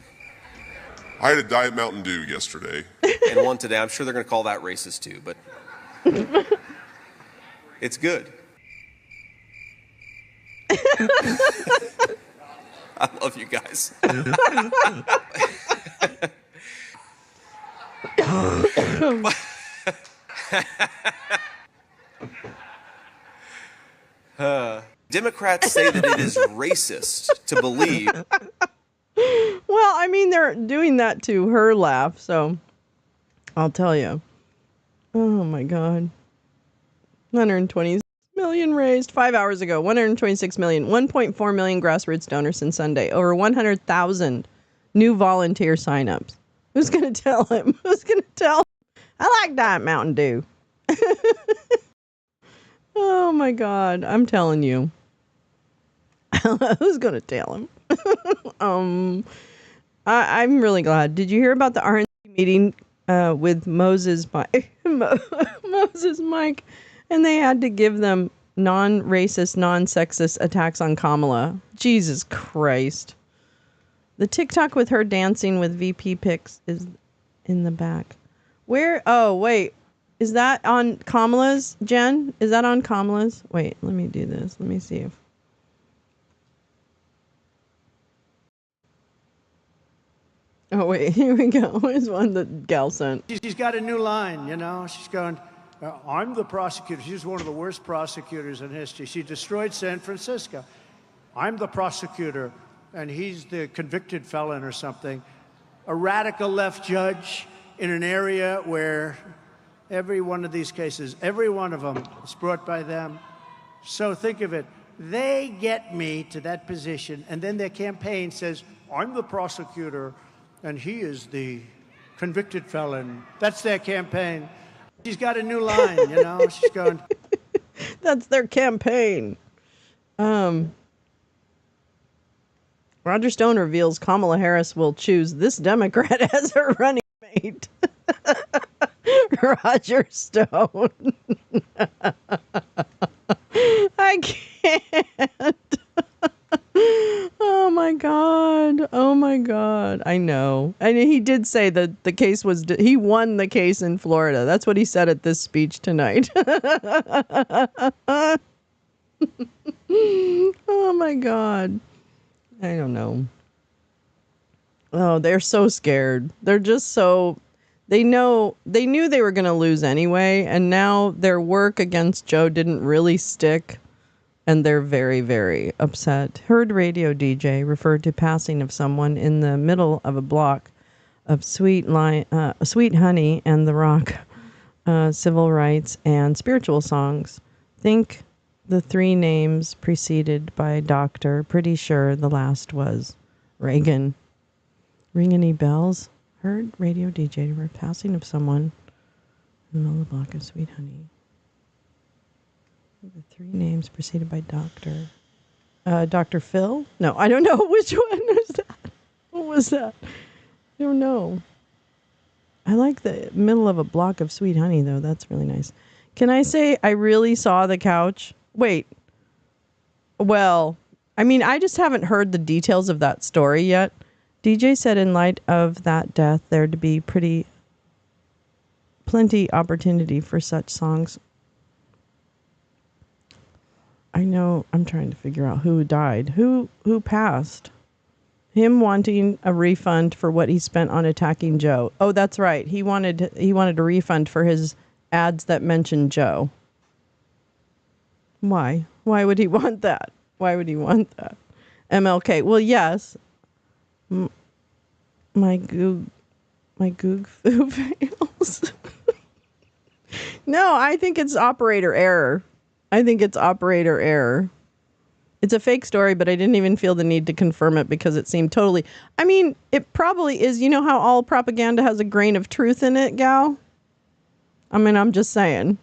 I had a Diet Mountain Dew yesterday. And one today. I'm sure they're going to call that racist too, but it's good. I love you guys. Democrats say that it is racist to believe. Well, I mean, they're doing that to her laugh, so I'll tell you. Oh my God. 120 million raised 5 hours ago. 126 million. 1.4 million grassroots donors since Sunday. Over 100,000 new volunteer signups. Who's going to tell him? Who's going to tell him? I like Diet Mountain Dew. Oh my God. I'm telling you. Who's going to tell him? I'm really glad. Did you hear about the RNC meeting with Moses Mike? Moses Mike, and they had to give them non-racist, non-sexist attacks on Kamala. Jesus Christ. The TikTok with her dancing with VP pics is in the back. Where? Oh, wait. Is that on Kamala's, Jen? Is that on Kamala's? Wait, let me do this. Let me see if. Oh, wait. Here we go. Here's one that Gal sent. She's got a new line, you know. She's going, I'm the prosecutor. She's one of the worst prosecutors in history. She destroyed San Francisco. I'm the prosecutor, and he's the convicted felon or something. A radical left judge in an area where every one of these cases, every one of them is brought by them. So think of it. They get me to that position, and then their campaign says, I'm the prosecutor, and he is the convicted felon. That's their campaign. She's got a new line, you know. She's going. That's their campaign. Roger Stone reveals Kamala Harris will choose this Democrat as her running mate. Roger Stone. I can't. Oh my God. Oh my God. I know. And he did say that the case was, he won the case in Florida. That's what he said at this speech tonight. Oh my God. I don't know. Oh, they're so scared. They're just so, they knew they were going to lose anyway. And now their work against Joe didn't really stick. And they're very, very upset. Heard radio DJ referred to passing of someone in the middle of a block of Sweet Honey and the Rock, civil rights and spiritual songs. Think the three names preceded by Doctor. Pretty sure the last was Reagan. Ring any bells? Heard radio DJ for passing of someone in the middle of the block of Sweet Honey. The three names preceded by Doctor. Dr. Phil? No, I don't know. Which one was that? What was that? I don't know. I like the middle of a block of Sweet Honey, though. That's really nice. Can I say I really saw the couch? Wait. Well, I mean, I just haven't heard the details of that story yet. DJ said in light of that death, there'd be plenty opportunity for such songs. I know. I'm trying to figure out who died. Who passed? Him wanting a refund for what he spent on attacking Joe. Oh, that's right. He wanted a refund for his ads that mentioned Joe. Why? Why would he want that? Why would he want that? MLK. Well, yes. My goog fails. No, I think it's operator error. It's a fake story, but I didn't even feel the need to confirm it because it seemed totally... I mean, it probably is. You know how all propaganda has a grain of truth in it, gal? I mean, I'm just saying.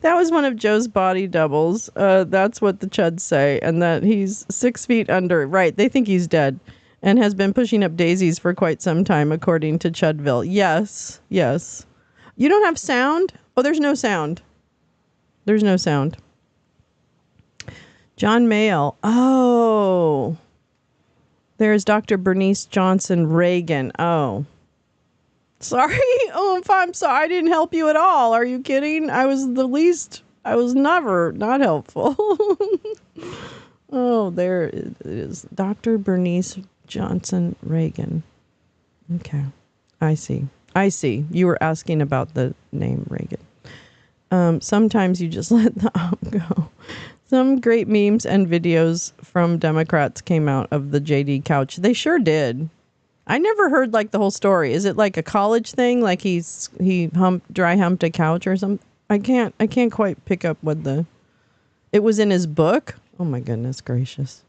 That was one of Joe's body doubles. That's what the Chuds say. And that he's 6 feet under. Right, they think he's dead. And has been pushing up daisies for quite some time, according to Chudville. Yes. You don't have sound? Oh, there's no sound. There's no sound. John Mayall. Oh. There's Dr. Bernice Johnson Reagan. Oh. Sorry. Oh, I'm sorry. I didn't help you at all. Are you kidding? I was never not helpful. Oh, there it is. Dr. Bernice Johnson Reagan. Okay. I see. You were asking about the name Reagan. Sometimes you just let the go. Some great memes and videos from Democrats came out of the JD couch. They sure did. I never heard like the whole story. Is it like a college thing? Like he dry humped a couch or something? I can't quite pick up what it was in his book. Oh my goodness gracious.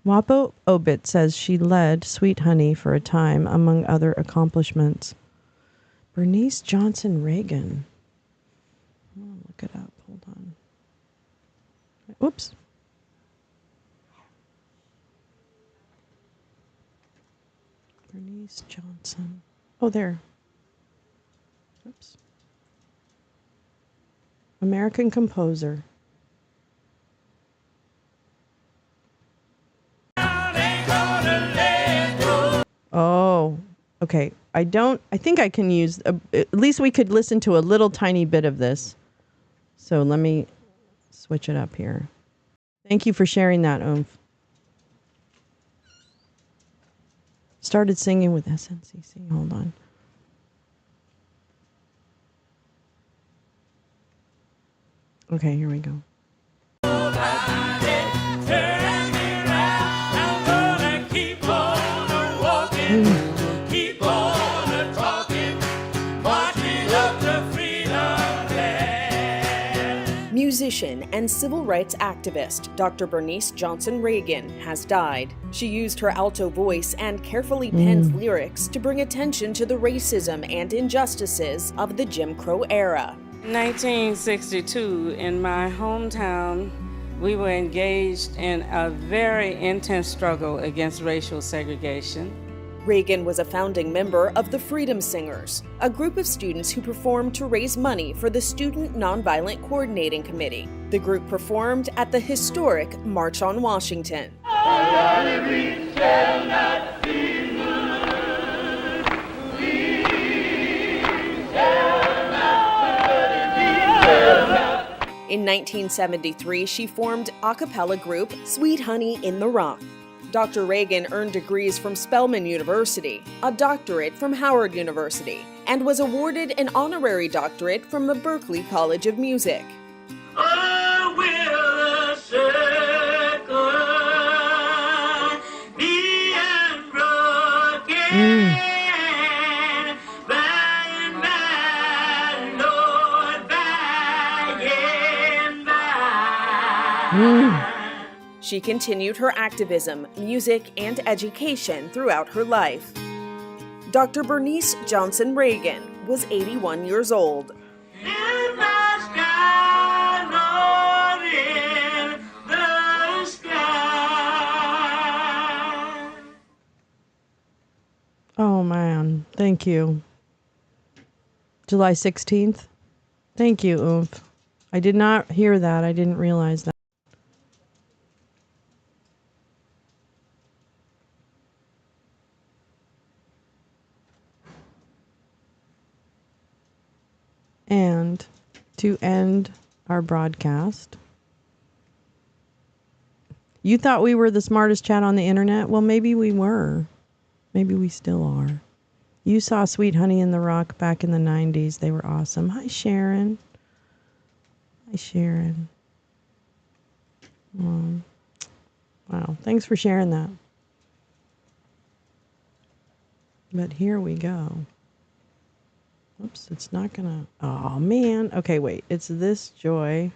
Wapo Obit says she led Sweet Honey for a time, among other accomplishments. Bernice Johnson Reagan. I'll look it up. Hold on. Oops. Bernice Johnson. Oh, there. Oops. American composer. Oh, okay. I think I can use, at least we could listen to a little tiny bit of this. So let me switch it up here. Thank you for sharing that, Oomph. Started singing with SNCC. Hold on. Okay, here we go. Musician and civil rights activist Dr. Bernice Johnson Reagan has died. She used her alto voice and carefully penned lyrics to bring attention to the racism and injustices of the Jim Crow era. In 1962, in my hometown, we were engaged in a very intense struggle against racial segregation. Reagan was a founding member of the Freedom Singers, a group of students who performed to raise money for the Student Nonviolent Coordinating Committee. The group performed at the historic March on Washington. In 1973, she formed a cappella group Sweet Honey in the Rock. Dr. Reagan earned degrees from Spelman University, a doctorate from Howard University, and was awarded an honorary doctorate from the Berklee College of Music. She continued her activism, music, and education throughout her life. Dr. Bernice Johnson Reagan was 81 years old. Oh man, thank you. July 16th. Thank you, Oomph. I did not hear that. I didn't realize that. And to end our broadcast, you thought we were the smartest chat on the internet? Well, maybe we were. Maybe we still are. You saw Sweet Honey in the Rock back in the 90s. They were awesome. Hi, Sharon. Hi, Sharon. Wow. Thanks for sharing that. But here we go. Oops, it's not gonna. Oh man. Okay, wait. It's this joy.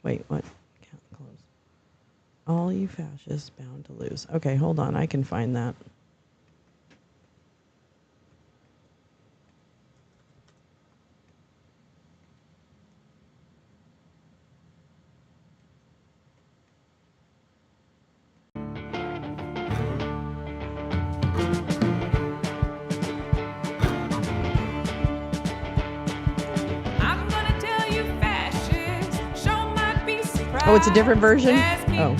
Wait, what? Can't close. All you fascists bound to lose. Okay, hold on. I can find that. Oh, it's a different version? Oh.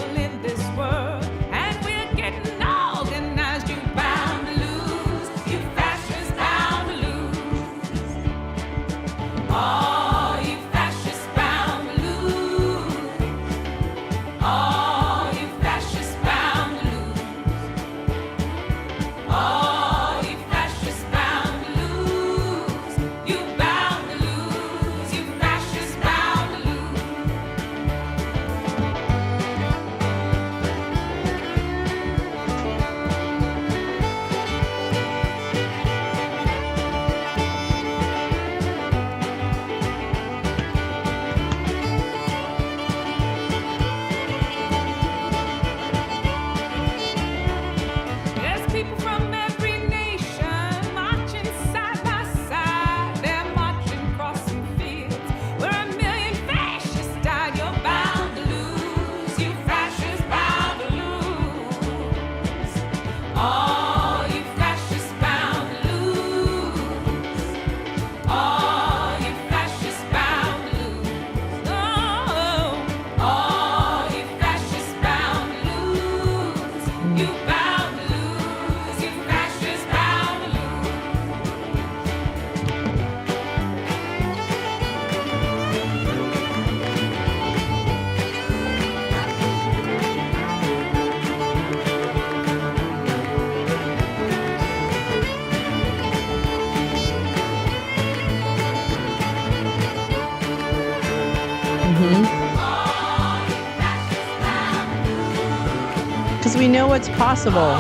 Because we know what's possible.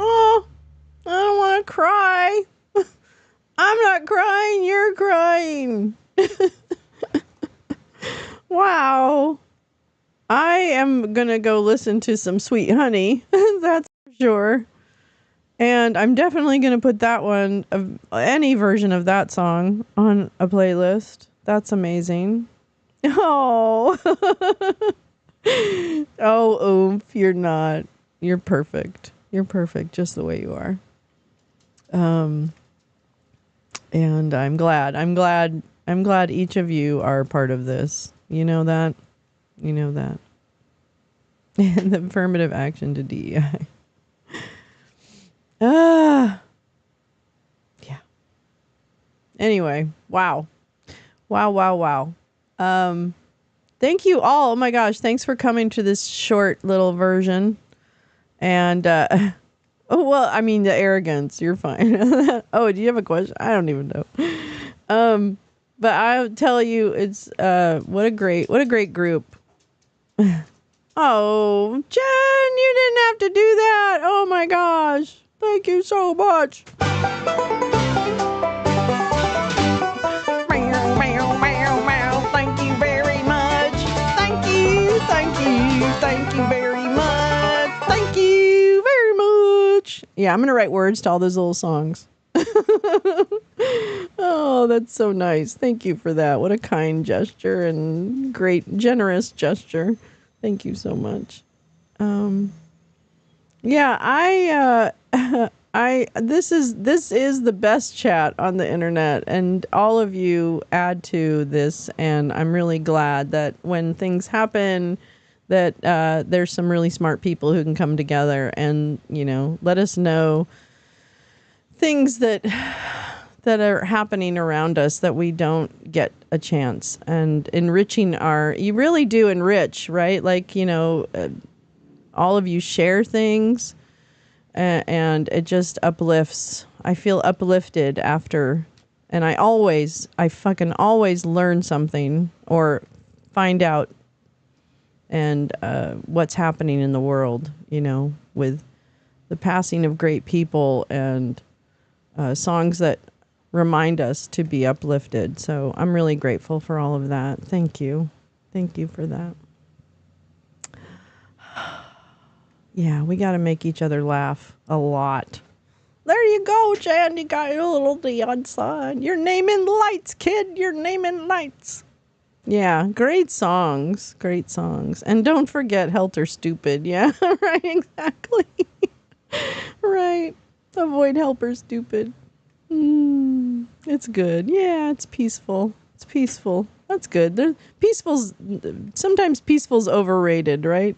Oh, I don't want to cry. I'm not crying, you're crying. Wow. I am going to go listen to some Sweet Honey. That's for sure. And I'm definitely going to put that one, any version of that song, on a playlist. That's amazing. Oh. Oh, oomph, you're not. You're perfect. You're perfect just the way you are. And I'm glad each of you are part of this. You know that? You know that. And the affirmative action to DEI. Yeah. Anyway, wow. Wow. Thank you all. Oh my gosh, thanks for coming to this short little version. And oh well, I mean the arrogance, you're fine. Oh, do you have a question? I don't even know. But I'll tell you, it's what a great group. Oh, Jen, you didn't have to do that. Oh my gosh. Thank you so much. Thank you very much. Thank you very much. Thank you very much. Yeah, I'm going to write words to all those little songs. Oh, that's so nice. Thank you for that. What a kind gesture and great, generous gesture. Thank you so much. Yeah, this is the best chat on the internet, and all of you add to this, and I'm really glad that when things happen that there's some really smart people who can come together and, you know, let us know things that are happening around us that we don't get a chance, and enriching you really do enrich, right? Like, you know, all of you share things and it just uplifts. I feel uplifted after, and I fucking always learn something or find out and what's happening in the world, you know, with the passing of great people and songs that remind us to be uplifted. So I'm really grateful for all of that. Thank you. Thank you for that. Yeah, we got to make each other laugh a lot. There you go, Jan. You got your little Dion son. You're naming lights, kid. You're naming lights. Yeah, great songs. Great songs. And don't forget Helter Stupid. Yeah, right, exactly. Right. Avoid Helper Stupid. It's good. Yeah, it's peaceful. It's peaceful. That's good. Sometimes peaceful's overrated, right?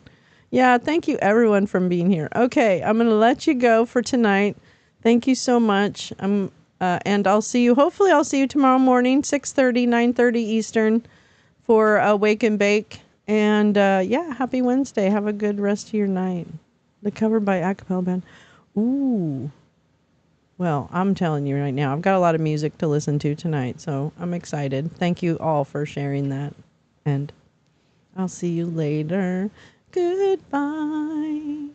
Yeah, thank you everyone for being here. Okay, I'm going to let you go for tonight. Thank you so much. And hopefully I'll see you tomorrow morning, 6:30, 9:30 Eastern for Wake and Bake. And yeah, happy Wednesday. Have a good rest of your night. The cover by Acapella Band. Ooh. Well, I'm telling you right now, I've got a lot of music to listen to tonight, so I'm excited. Thank you all for sharing that. And I'll see you later. Goodbye.